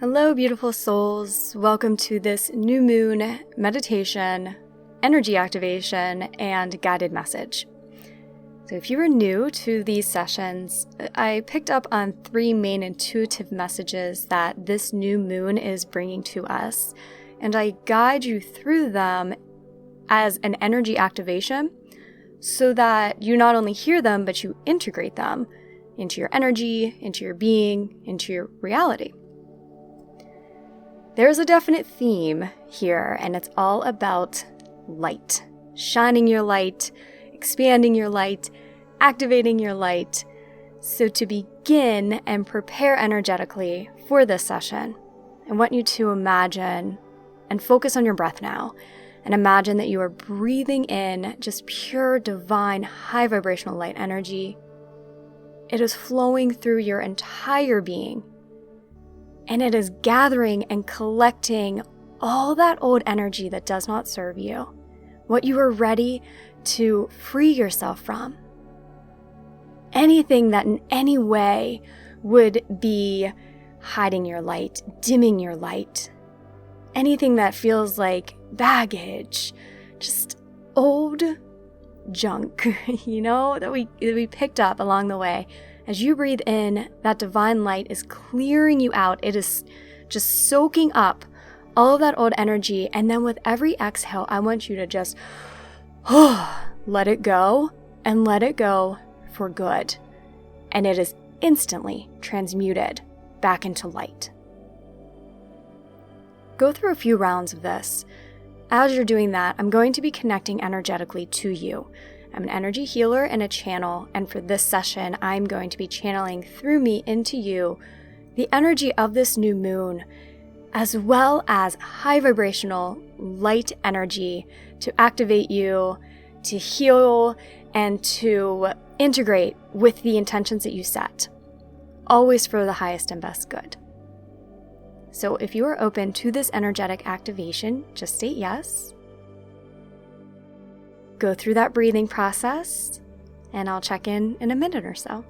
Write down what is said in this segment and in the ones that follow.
Hello, beautiful souls. Welcome to this new moon meditation, energy activation, and guided message. So if you are new to these sessions, I picked up on 3 main intuitive messages that this new moon is bringing to us, and I guide you through them as an energy activation so that you not only hear them, but you integrate them into your energy, into your being, into your reality. There's a definite theme here, and it's all about light. Shining your light, expanding your light, activating your light. So to begin and prepare energetically for this session, I want you to imagine and focus on your breath now. And imagine that you are breathing in just pure, divine, high vibrational light energy. It is flowing through your entire being. And it is gathering and collecting all that old energy that does not serve you, what you are ready to free yourself from. Anything that in any way would be hiding your light, dimming your light. Anything that feels like baggage, just old junk, that we picked up along the way. As you breathe in, that divine light is clearing you out. It is just soaking up all of that old energy. And then with every exhale, I want you to just let it go and let it go for good. And it is instantly transmuted back into light. Go through a few rounds of this. As you're doing that, I'm going to be connecting energetically to you. I'm an energy healer and a channel, and for this session, I'm going to be channeling through me into you the energy of this new moon, as well as high vibrational light energy to activate you, to heal, and to integrate with the intentions that you set, always for the highest and best good. So if you are open to this energetic activation, just state yes. Go through that breathing process, and I'll check in a minute or so.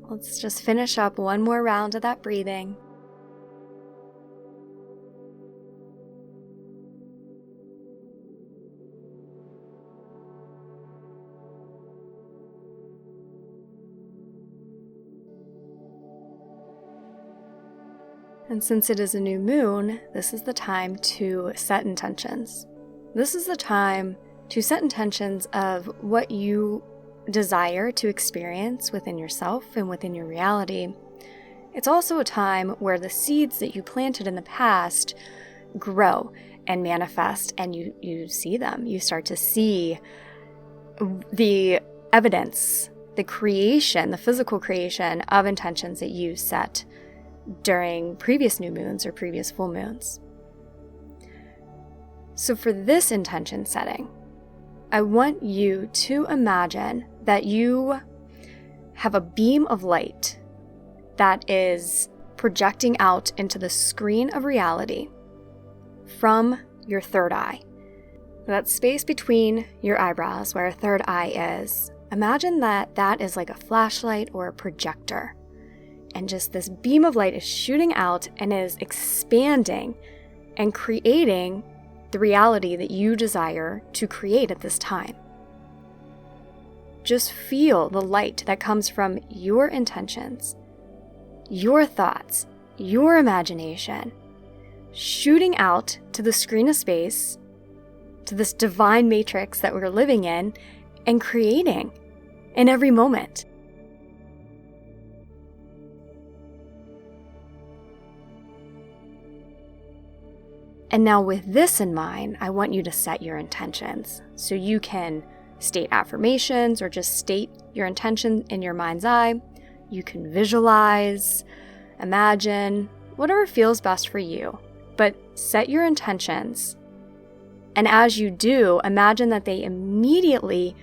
Let's just finish up one more round of that breathing. And since it is a new moon, this is the time to set intentions. This is the time to set intentions of what you desire to experience within yourself and within your reality. It's also a time where the seeds that you planted in the past grow and manifest, and you see them. You start to see the evidence, the creation, the physical creation of intentions that you set during previous new moons or previous full moons. So for this intention setting, I want you to imagine that you have a beam of light that is projecting out into the screen of reality from your third eye. That space between your eyebrows where a third eye is, imagine that is like a flashlight or a projector. And just this beam of light is shooting out and is expanding and creating the reality that you desire to create at this time. Just feel the light that comes from your intentions, your thoughts, your imagination, shooting out to the screen of space, to this divine matrix that we're living in, and creating in every moment. And now with this in mind, I want you to set your intentions. So you can state affirmations or just state your intention in your mind's eye. You can visualize, imagine, whatever feels best for you. But set your intentions. And as you do, imagine that they immediately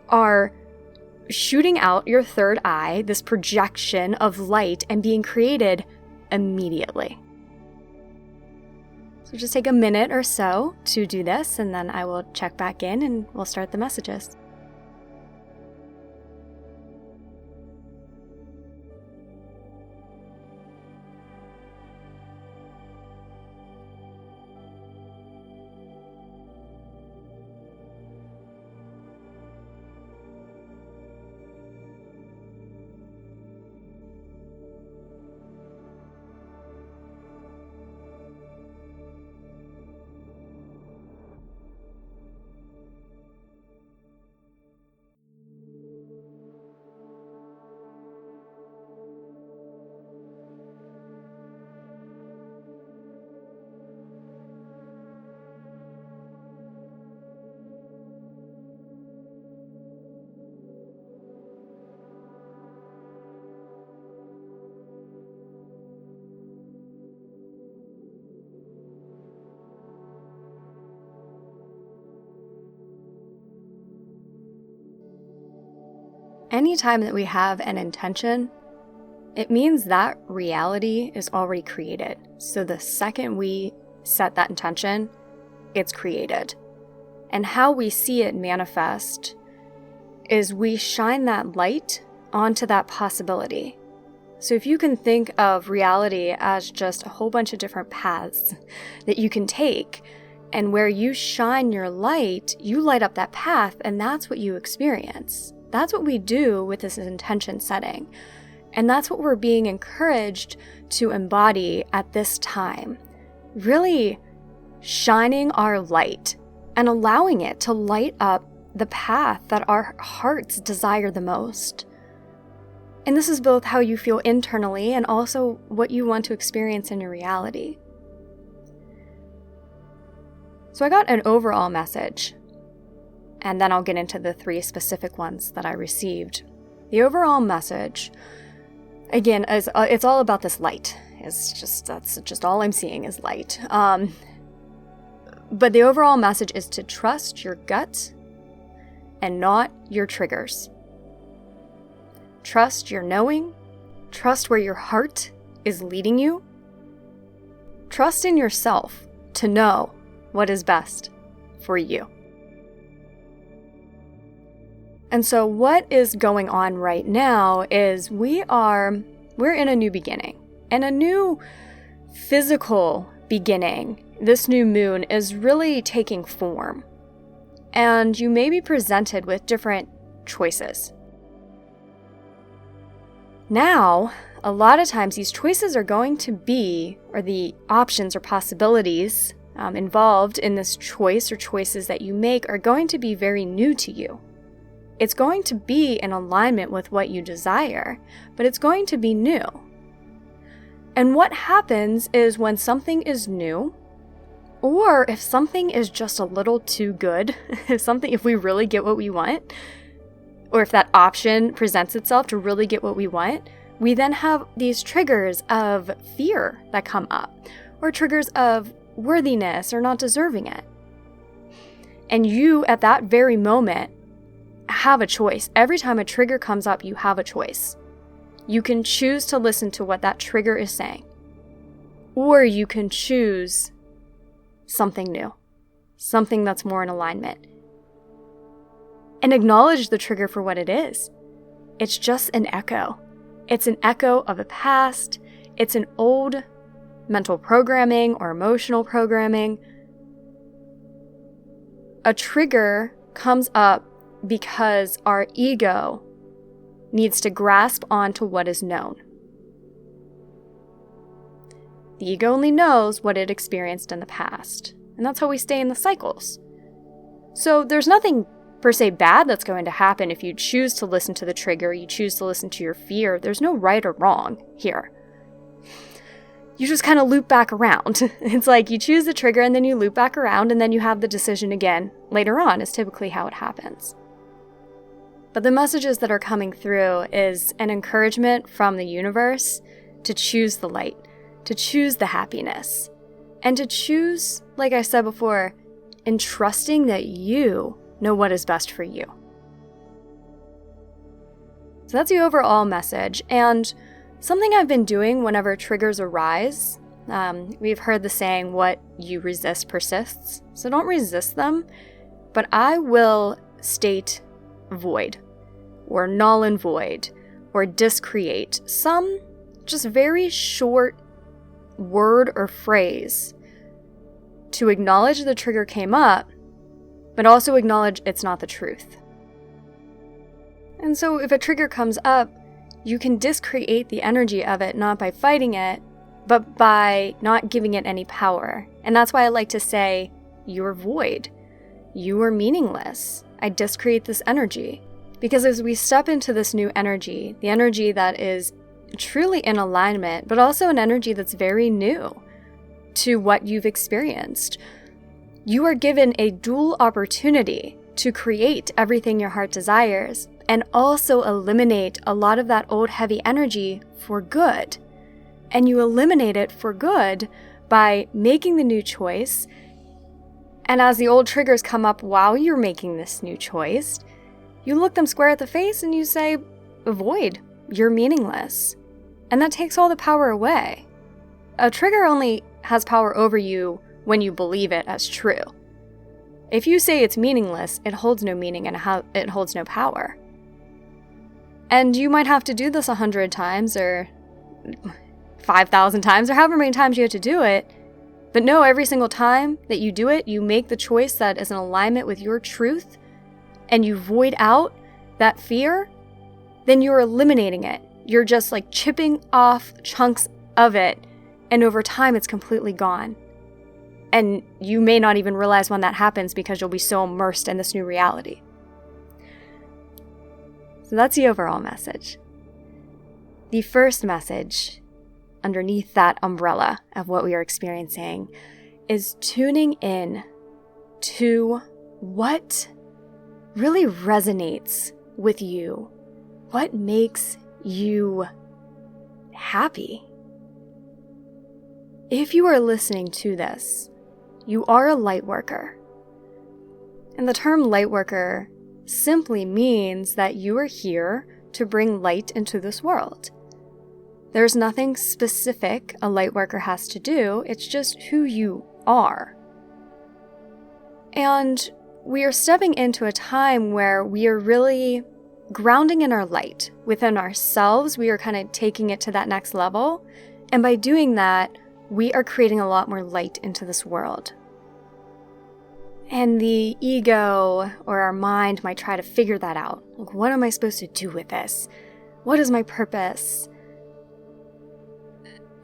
are shooting out your third eye, this projection of light, and being created immediately. So just take a minute or so to do this, and then I will check back in and we'll start the messages. Anytime that we have an intention, it means that reality is already created. So the second we set that intention, it's created. And how we see it manifest is we shine that light onto that possibility. So if you can think of reality as just a whole bunch of different paths that you can take, and where you shine your light, you light up that path, and that's what you experience. That's what we do with this intention setting. And that's what we're being encouraged to embody at this time. Really shining our light and allowing it to light up the path that our hearts desire the most. And this is both how you feel internally and also what you want to experience in your reality. So I got an overall message, and then I'll get into the 3 specific ones that I received. The overall message, again, is it's all about this light. That's just all I'm seeing is light. But the overall message is to trust your gut and not your triggers. Trust your knowing. Trust where your heart is leading you. Trust in yourself to know what is best for you. And so what is going on right now is we're in a new beginning, and a new physical beginning. This new moon is really taking form, and you may be presented with different choices. Now, a lot of times these choices are going to be, or the options or possibilities involved in this choice or choices that you make are going to be very new to you. It's going to be in alignment with what you desire, but it's going to be new. And what happens is when something is new, or if something is just a little too good, if we really get what we want, or if that option presents itself to really get what we want, we then have these triggers of fear that come up, or triggers of worthiness or not deserving it. And you, at that very moment, have a choice. Every time a trigger comes up, you have a choice. You can choose to listen to what that trigger is saying, or you can choose something new, something that's more in alignment, and acknowledge the trigger for what it is. It's just an echo. It's an echo of a past. It's an old mental programming or emotional programming. A trigger comes up because our ego needs to grasp onto what is known. The ego only knows what it experienced in the past. And that's how we stay in the cycles. So there's nothing per se bad that's going to happen if you choose to listen to the trigger, you choose to listen to your fear. There's no right or wrong here. You just kind of loop back around. It's like you choose the trigger and then you loop back around and then you have the decision again later on is typically how it happens. But the messages that are coming through is an encouragement from the universe to choose the light, to choose the happiness, and to choose, like I said before, in trusting that you know what is best for you. So that's the overall message. And something I've been doing whenever triggers arise, we've heard the saying, what you resist persists. So don't resist them, but I will state void, or null and void, or discreate some just very short word or phrase to acknowledge the trigger came up, but also acknowledge it's not the truth. And so if a trigger comes up, you can discreate the energy of it, not by fighting it, but by not giving it any power. And that's why I like to say, you're void. You are meaningless. I discreate this energy. Because as we step into this new energy, the energy that is truly in alignment, but also an energy that's very new to what you've experienced, you are given a dual opportunity to create everything your heart desires and also eliminate a lot of that old heavy energy for good. And you eliminate it for good by making the new choice. And as the old triggers come up while you're making this new choice, you look them square at the face and you say, avoid, you're meaningless. And that takes all the power away. A trigger only has power over you when you believe it as true. If you say it's meaningless, it holds no meaning and it holds no power. And you might have to do this 100 times or 5,000 times or however many times you have to do it. But no, every single time that you do it, you make the choice that is in alignment with your truth and you void out that fear, then you're eliminating it. You're just like chipping off chunks of it, and over time it's completely gone. And you may not even realize when that happens because you'll be so immersed in this new reality. So that's the overall message. The first message underneath that umbrella of what we are experiencing is tuning in to what really resonates with you, what makes you happy. If you are listening to this, you are a light worker. And the term light worker simply means that you are here to bring light into this world. There's nothing specific a light worker has to do, it's just who you are. And we are stepping into a time where we are really grounding in our light within ourselves. We are kind of taking it to that next level. And by doing that, we are creating a lot more light into this world. And the ego or our mind might try to figure that out. Like, what am I supposed to do with this? What is my purpose?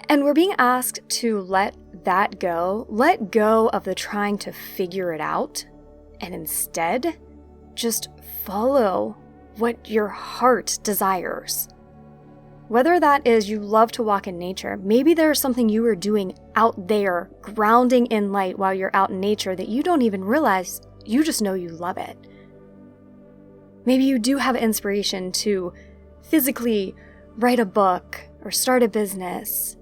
And we're being asked to let that go. Let go of the trying to figure it out. And instead, just follow what your heart desires. Whether that is you love to walk in nature, maybe there's something you are doing out there, grounding in light while you're out in nature that you don't even realize, you just know you love it. Maybe you do have inspiration to physically write a book or start a business.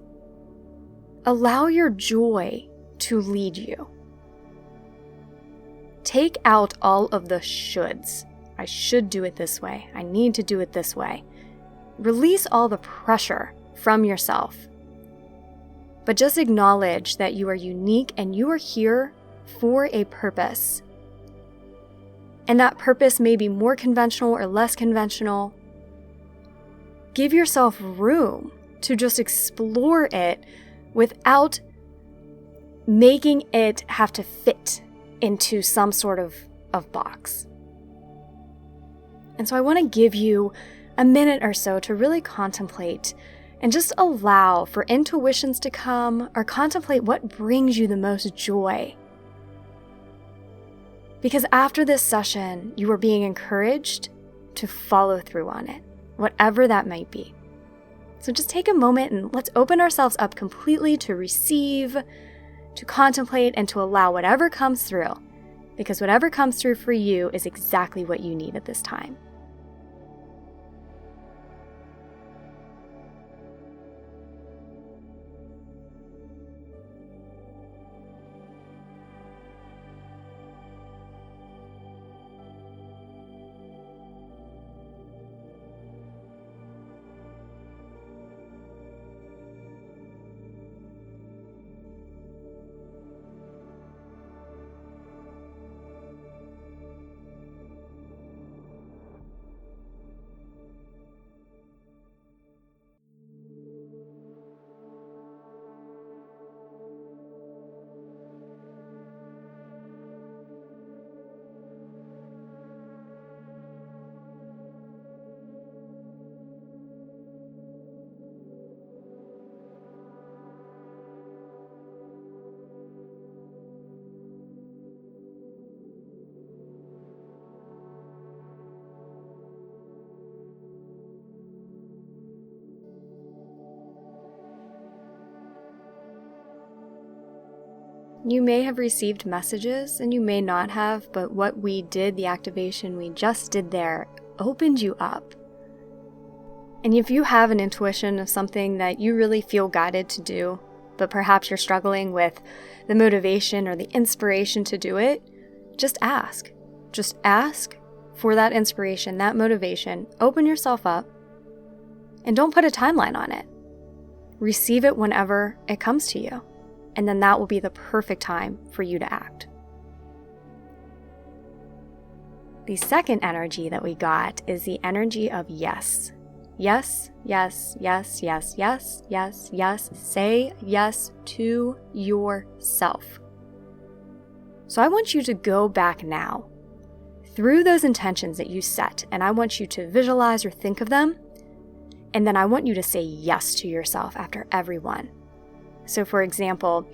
Allow your joy to lead you. Take out all of the shoulds. I should do it this way. I need to do it this way. Release all the pressure from yourself. But just acknowledge that you are unique and you are here for a purpose. And that purpose may be more conventional or less conventional. Give yourself room to just explore it without making it have to fit into some sort of box. And so I want to give you a minute or so to really contemplate And just allow for intuitions to come or contemplate what brings you the most joy. Because after this session, you are being encouraged to follow through on it, whatever that might be. So just take a moment and let's open ourselves up completely to receive, to contemplate, and to allow whatever comes through. Because whatever comes through for you is exactly what you need at this time. You may have received messages and you may not have, but what we did, the activation we just did there, opened you up. And if you have an intuition of something that you really feel guided to do, but perhaps you're struggling with the motivation or the inspiration to do it, just ask. Just ask for that inspiration, that motivation. Open yourself up and don't put a timeline on it. Receive it whenever it comes to you. And then that will be the perfect time for you to act. The second energy that we got is the energy of yes. Yes, yes, yes, yes, yes, yes, yes. Say yes to yourself. So I want you to go back now through those intentions that you set, and I want you to visualize or think of them, and then I want you to say yes to yourself after every one. So for example,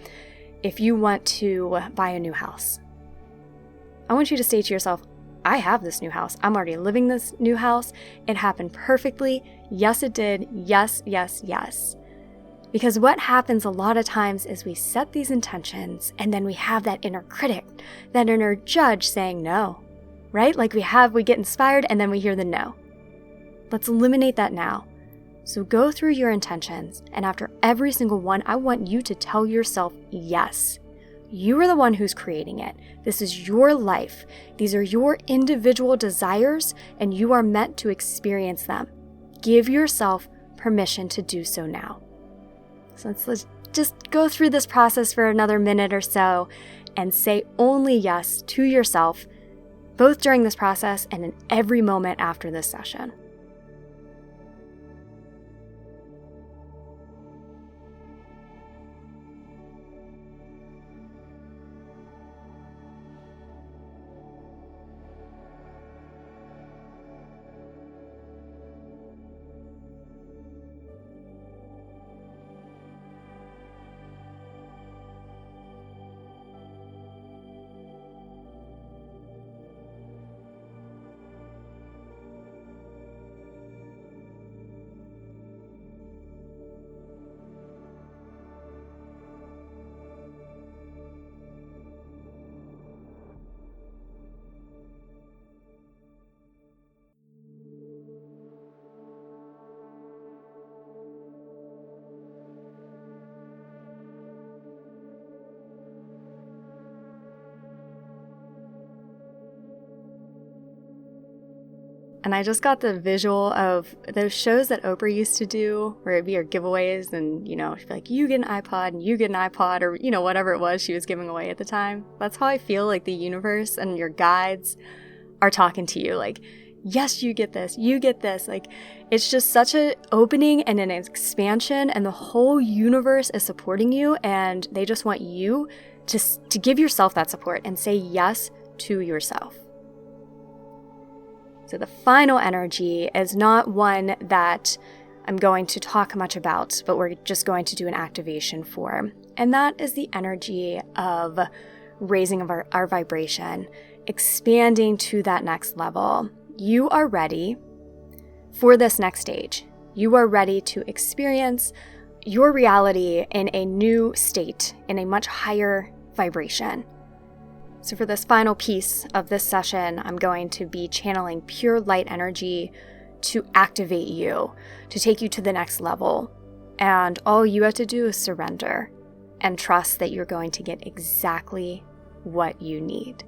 if you want to buy a new house, I want you to say to yourself, I have this new house. I'm already living this new house. It happened perfectly. Yes, it did. Yes, yes, yes. Because what happens a lot of times is we set these intentions and then we have that inner critic, that inner judge saying no, right? Like we get inspired and then we hear the no. Let's eliminate that now. So go through your intentions, and after every single one, I want you to tell yourself yes. You are the one who's creating it. This is your life. These are your individual desires, and you are meant to experience them. Give yourself permission to do so now. So let's just go through this process for another minute or so and say only yes to yourself, both during this process and in every moment after this session. And I just got the visual of those shows that Oprah used to do where it'd be her giveaways and, she'd be like, you get an iPod and you get an iPod or, whatever it was she was giving away at the time. That's how I feel like the universe and your guides are talking to you. Like, yes, you get this, you get this. Like, it's just such an opening and an expansion, and the whole universe is supporting you, and they just want you to give yourself that support and say yes to yourself. So the final energy is not one that I'm going to talk much about, but we're just going to do an activation for. And that is the energy of raising of our vibration, expanding to that next level. You are ready for this next stage. You are ready to experience your reality in a new state, in a much higher vibration. So for this final piece of this session, I'm going to be channeling pure light energy to activate you, to take you to the next level. And all you have to do is surrender and trust that you're going to get exactly what you need.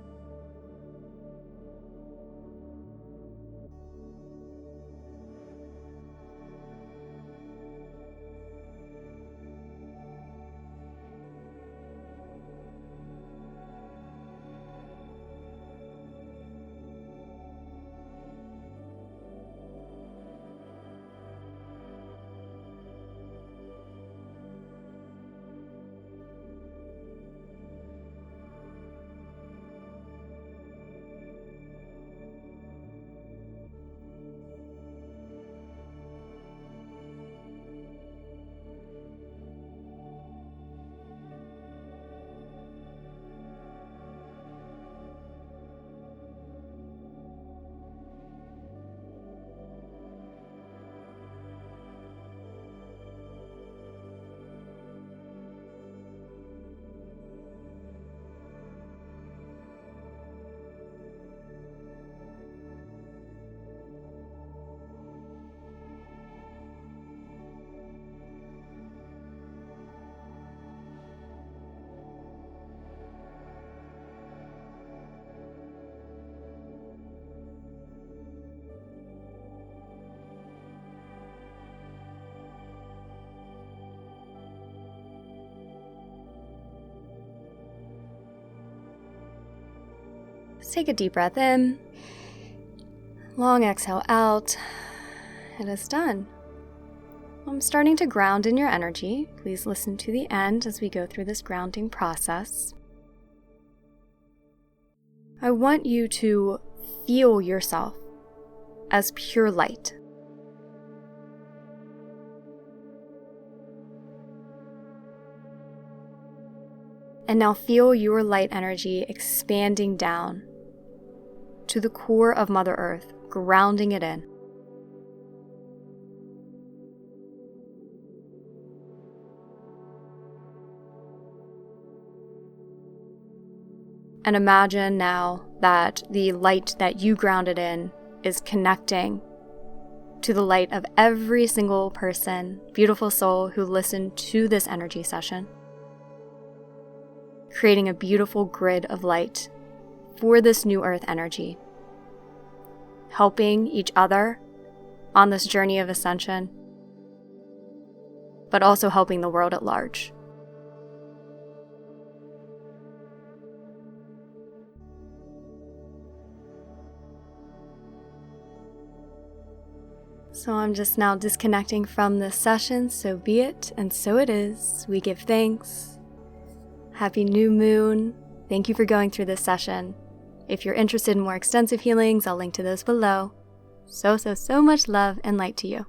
Let's take a deep breath in, long exhale out. It is done. I'm starting to ground in your energy. Please listen to the end as we go through this grounding process. I want you to feel yourself as pure light. And now feel your light energy expanding down to the core of Mother Earth, grounding it in. And imagine now that the light that you grounded in is connecting to the light of every single person, beautiful soul who listened to this energy session, creating a beautiful grid of light for this new earth energy, helping each other on this journey of ascension, but also helping the world at large. So I'm just now disconnecting from this session, so be it, and so it is. We give thanks. Happy new moon. Thank you for going through this session. If you're interested in more extensive healings, I'll link to those below. So much love and light to you.